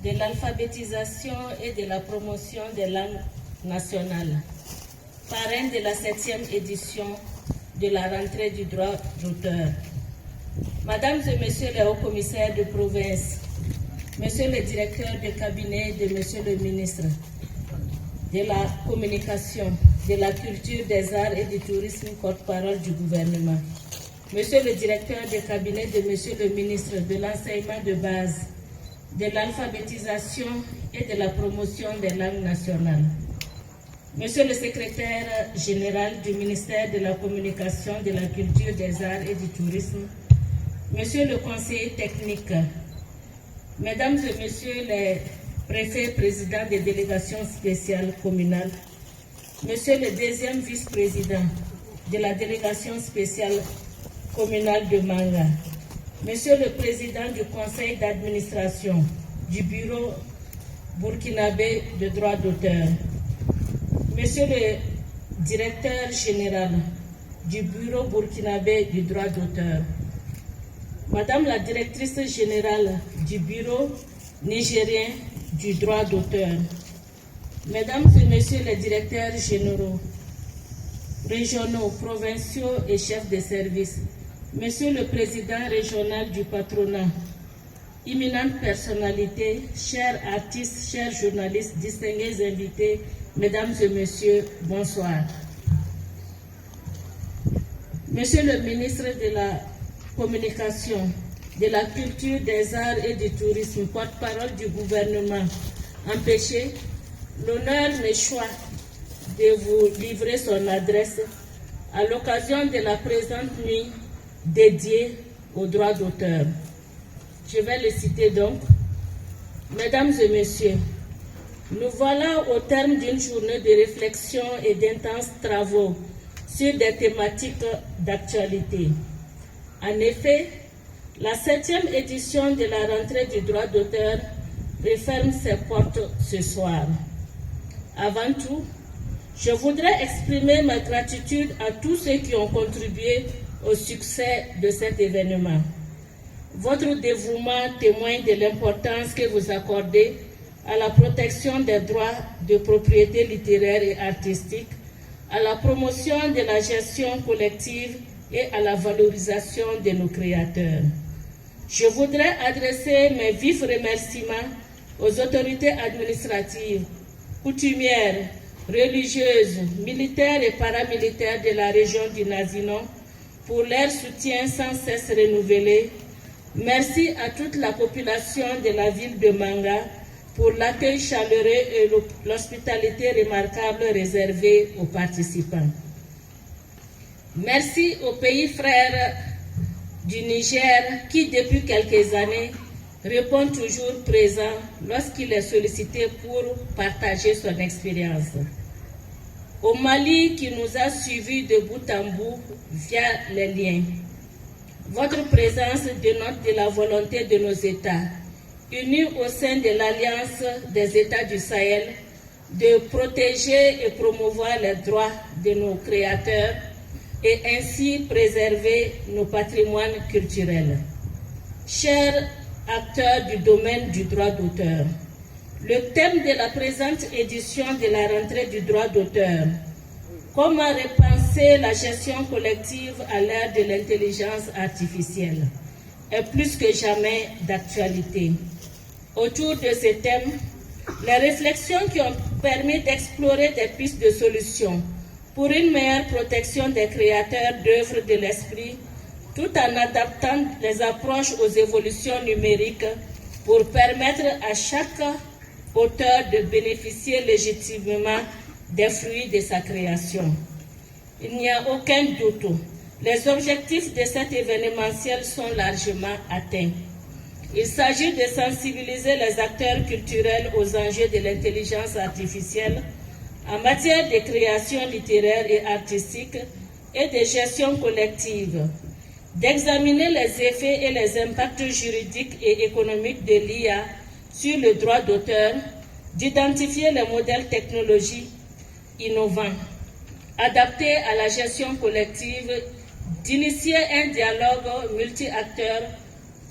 de l'alphabétisation et de la promotion des langues nationales, parrain de la 7e édition de la rentrée du droit d'auteur. Mesdames et Messieurs les hauts commissaires de province, Monsieur le directeur de cabinet de Monsieur le ministre de la communication, de la culture, des arts et du tourisme, porte-parole du gouvernement, Monsieur le directeur de cabinet de Monsieur le ministre de l'enseignement de base, de l'alphabétisation et de la promotion des langues nationales, Monsieur le secrétaire général du ministère de la communication, de la culture, des arts et du tourisme, Monsieur le conseiller technique, Mesdames et Messieurs les préfets, présidents des délégations spéciales communales, Monsieur le deuxième vice-président de la délégation spéciale communale de Manga, Monsieur le président du conseil d'administration du bureau burkinabé de droit d'auteur, Monsieur le directeur général du bureau burkinabé du droit d'auteur, Madame la directrice générale du bureau nigérien du droit d'auteur, Mesdames et Messieurs les directeurs généraux, régionaux, provinciaux et chefs de service, Monsieur le président régional du patronat, imminentes personnalités, chers artistes, chers journalistes, distingués invités, Mesdames et Messieurs, bonsoir. Monsieur le ministre de la communication, de la culture, des arts et du tourisme, porte-parole du gouvernement, empêché, l'honneur me choisit de vous livrer son adresse à l'occasion de la présente nuit dédiée au droit d'auteur. Je vais le citer donc. Mesdames et Messieurs, nous voilà au terme d'une journée de réflexion et d'intenses travaux sur des thématiques d'actualité. En effet, la 7e édition de la rentrée du droit d'auteur referme ses portes ce soir. Avant tout, je voudrais exprimer ma gratitude à tous ceux qui ont contribué au succès de cet événement. Votre dévouement témoigne de l'importance que vous accordez à la protection des droits de propriété littéraire et artistique, à la promotion de la gestion collective et à la valorisation de nos créateurs. Je voudrais adresser mes vifs remerciements aux autorités administratives, coutumières, religieuses, militaires et paramilitaires de la région du Nazinon pour leur soutien sans cesse renouvelé. Merci à toute la population de la ville de Manga pour l'accueil chaleureux et l'hospitalité remarquable réservée aux participants. Merci aux pays frères du Niger qui, depuis quelques années, répond toujours présent lorsqu'il est sollicité pour partager son expérience. Au Mali qui nous a suivis de bout en bout via les liens. Votre présence dénote de la volonté de nos États, unis au sein de l'Alliance des États du Sahel, de protéger et promouvoir les droits de nos créateurs et ainsi préserver nos patrimoines culturels. Chers acteurs du domaine du droit d'auteur, le thème de la présente édition de la rentrée du droit d'auteur, comment repenser la gestion collective à l'ère de l'intelligence artificielle, est plus que jamais d'actualité. Autour de ce thème, les réflexions qui ont permis d'explorer des pistes de solutions pour une meilleure protection des créateurs d'œuvres de l'esprit, tout en adaptant les approches aux évolutions numériques pour permettre à chaque auteur de bénéficier légitimement des fruits de sa création. Il n'y a aucun doute, les objectifs de cet événementiel sont largement atteints. Il s'agit de sensibiliser les acteurs culturels aux enjeux de l'intelligence artificielle en matière de création littéraire et artistique et de gestion collective, d'examiner les effets et les impacts juridiques et économiques de l'IA sur le droit d'auteur, d'identifier les modèles technologiques innovants, adaptés à la gestion collective, d'initier un dialogue multi-acteurs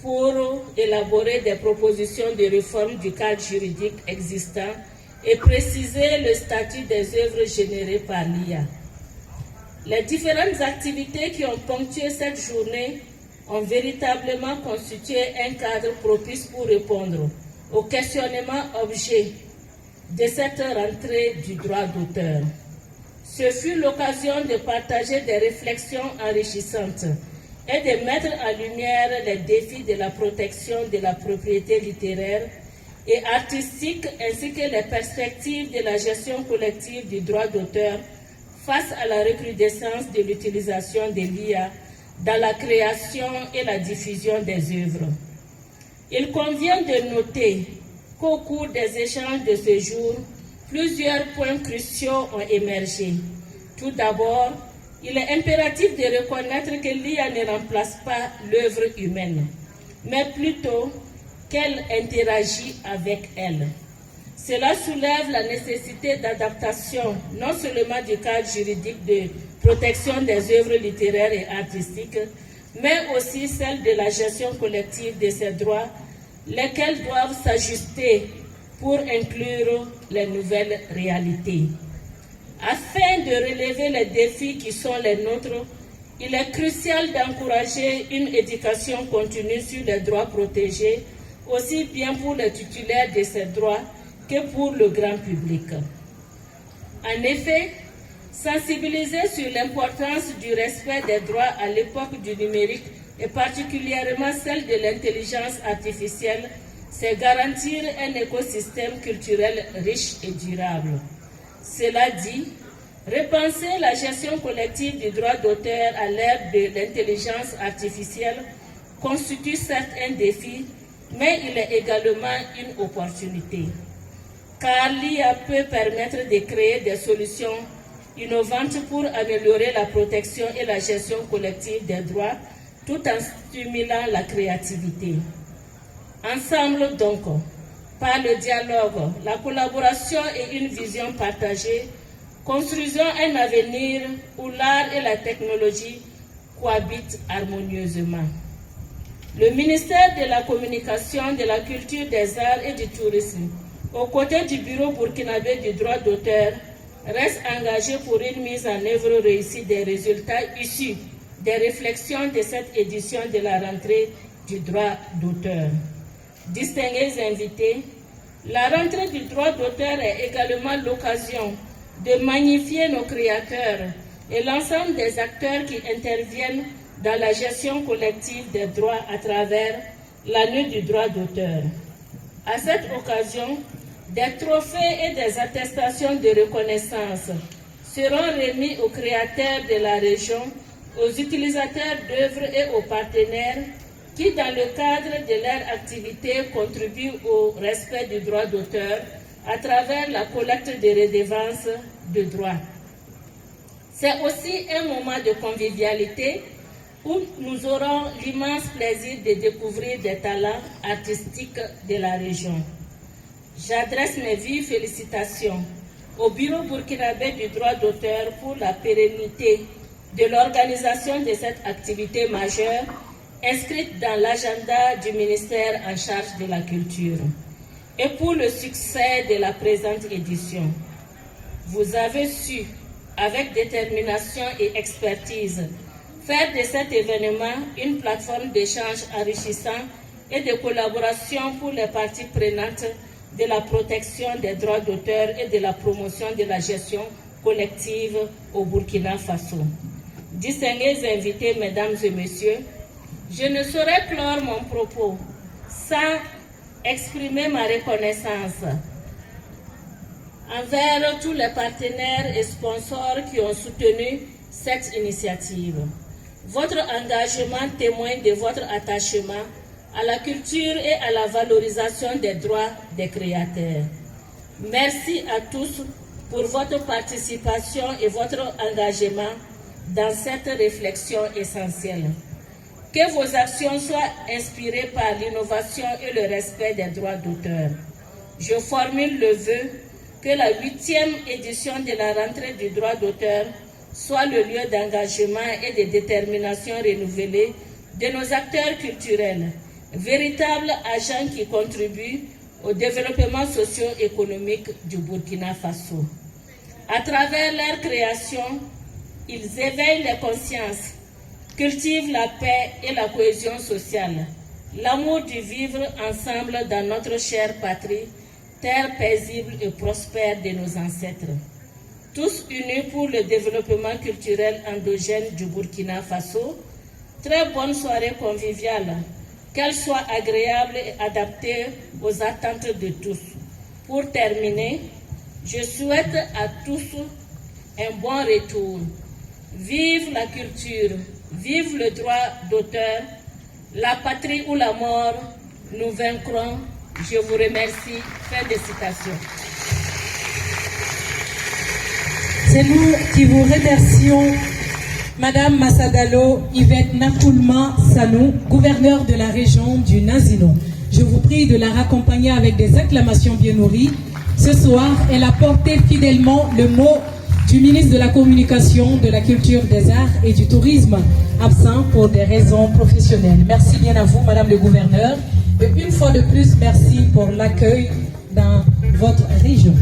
pour élaborer des propositions de réforme du cadre juridique existant et préciser le statut des œuvres générées par l'IA. Les différentes activités qui ont ponctué cette journée ont véritablement constitué un cadre propice pour répondre au questionnement objet de cette rentrée du droit d'auteur. Ce fut l'occasion de partager des réflexions enrichissantes et de mettre en lumière les défis de la protection de la propriété littéraire et artistique ainsi que les perspectives de la gestion collective du droit d'auteur face à la recrudescence de l'utilisation de l'IA dans la création et la diffusion des œuvres. Il convient de noter qu'au cours des échanges de ce jour, plusieurs points cruciaux ont émergé. Tout d'abord, il est impératif de reconnaître que l'IA ne remplace pas l'œuvre humaine, mais plutôt qu'elle interagit avec elle. Cela soulève la nécessité d'adaptation non seulement du cadre juridique de protection des œuvres littéraires et artistiques, mais aussi celle de la gestion collective de ces droits, lesquels doivent s'ajuster pour inclure les nouvelles réalités. Afin de relever les défis qui sont les nôtres, il est crucial d'encourager une éducation continue sur les droits protégés, aussi bien pour les titulaires de ces droits que pour le grand public. En effet, sensibiliser sur l'importance du respect des droits à l'époque du numérique et particulièrement celle de l'intelligence artificielle, c'est garantir un écosystème culturel riche et durable. Cela dit, repenser la gestion collective du droit d'auteur à l'ère de l'intelligence artificielle constitue certes un défi, mais il est également une opportunité. Car l'IA peut permettre de créer des solutions innovantes pour améliorer la protection et la gestion collective des droits, tout en stimulant la créativité. Ensemble donc, par le dialogue, la collaboration et une vision partagée, construisons un avenir où l'art et la technologie cohabitent harmonieusement. Le ministère de la Communication, de la Culture, des Arts et du Tourisme, aux côtés du Bureau burkinabé du droit d'auteur, reste engagé pour une mise en œuvre réussie des résultats issus des réflexions de cette édition de la rentrée du droit d'auteur. Distingués invités, la rentrée du droit d'auteur est également l'occasion de magnifier nos créateurs et l'ensemble des acteurs qui interviennent dans la gestion collective des droits à travers l'année du droit d'auteur. À cette occasion, des trophées et des attestations de reconnaissance seront remis aux créateurs de la région, aux utilisateurs d'œuvres et aux partenaires qui, dans le cadre de leur activité, contribuent au respect du droit d'auteur à travers la collecte de redevances de droit. C'est aussi un moment de convivialité où nous aurons l'immense plaisir de découvrir des talents artistiques de la région. J'adresse mes vives félicitations au Bureau burkinabé du droit d'auteur pour la pérennité de l'organisation de cette activité majeure inscrite dans l'agenda du ministère en charge de la culture et pour le succès de la présente édition. Vous avez su, avec détermination et expertise, faire de cet événement une plateforme d'échange enrichissant et de collaboration pour les parties prenantes de la protection des droits d'auteur et de la promotion de la gestion collective au Burkina Faso. Distingués invités, mesdames et messieurs, je ne saurais clore mon propos sans exprimer ma reconnaissance envers tous les partenaires et sponsors qui ont soutenu cette initiative. Votre engagement témoigne de votre attachement à la culture et à la valorisation des droits des créateurs. Merci à tous pour votre participation et votre engagement dans cette réflexion essentielle. Que vos actions soient inspirées par l'innovation et le respect des droits d'auteur. Je formule le vœu que la 8e édition de la rentrée du droit d'auteur soit le lieu d'engagement et de détermination renouvelée de nos acteurs culturels véritables agents qui contribuent au développement socio-économique du Burkina Faso. À travers leur création, ils éveillent les consciences, cultivent la paix et la cohésion sociale, l'amour du vivre ensemble dans notre chère patrie, terre paisible et prospère de nos ancêtres. Tous unis pour le développement culturel endogène du Burkina Faso. Très bonne soirée conviviale, qu'elle soit agréable et adaptée aux attentes de tous. Pour terminer, je souhaite à tous un bon retour. Vive la culture, vive le droit d'auteur, la patrie ou la mort, nous vaincrons. Je vous remercie. Fin de citation. C'est nous qui vous remercions, Madame Massadalo Yvette Nakoulma Sanou, gouverneure de la région du Nazino. Je vous prie de la raccompagner avec des acclamations bien nourries. Ce soir, elle a porté fidèlement le mot du ministre de la Communication, de la Culture, des Arts et du Tourisme, absent pour des raisons professionnelles. Merci bien à vous, Madame le gouverneur. Et une fois de plus, merci pour l'accueil dans votre région.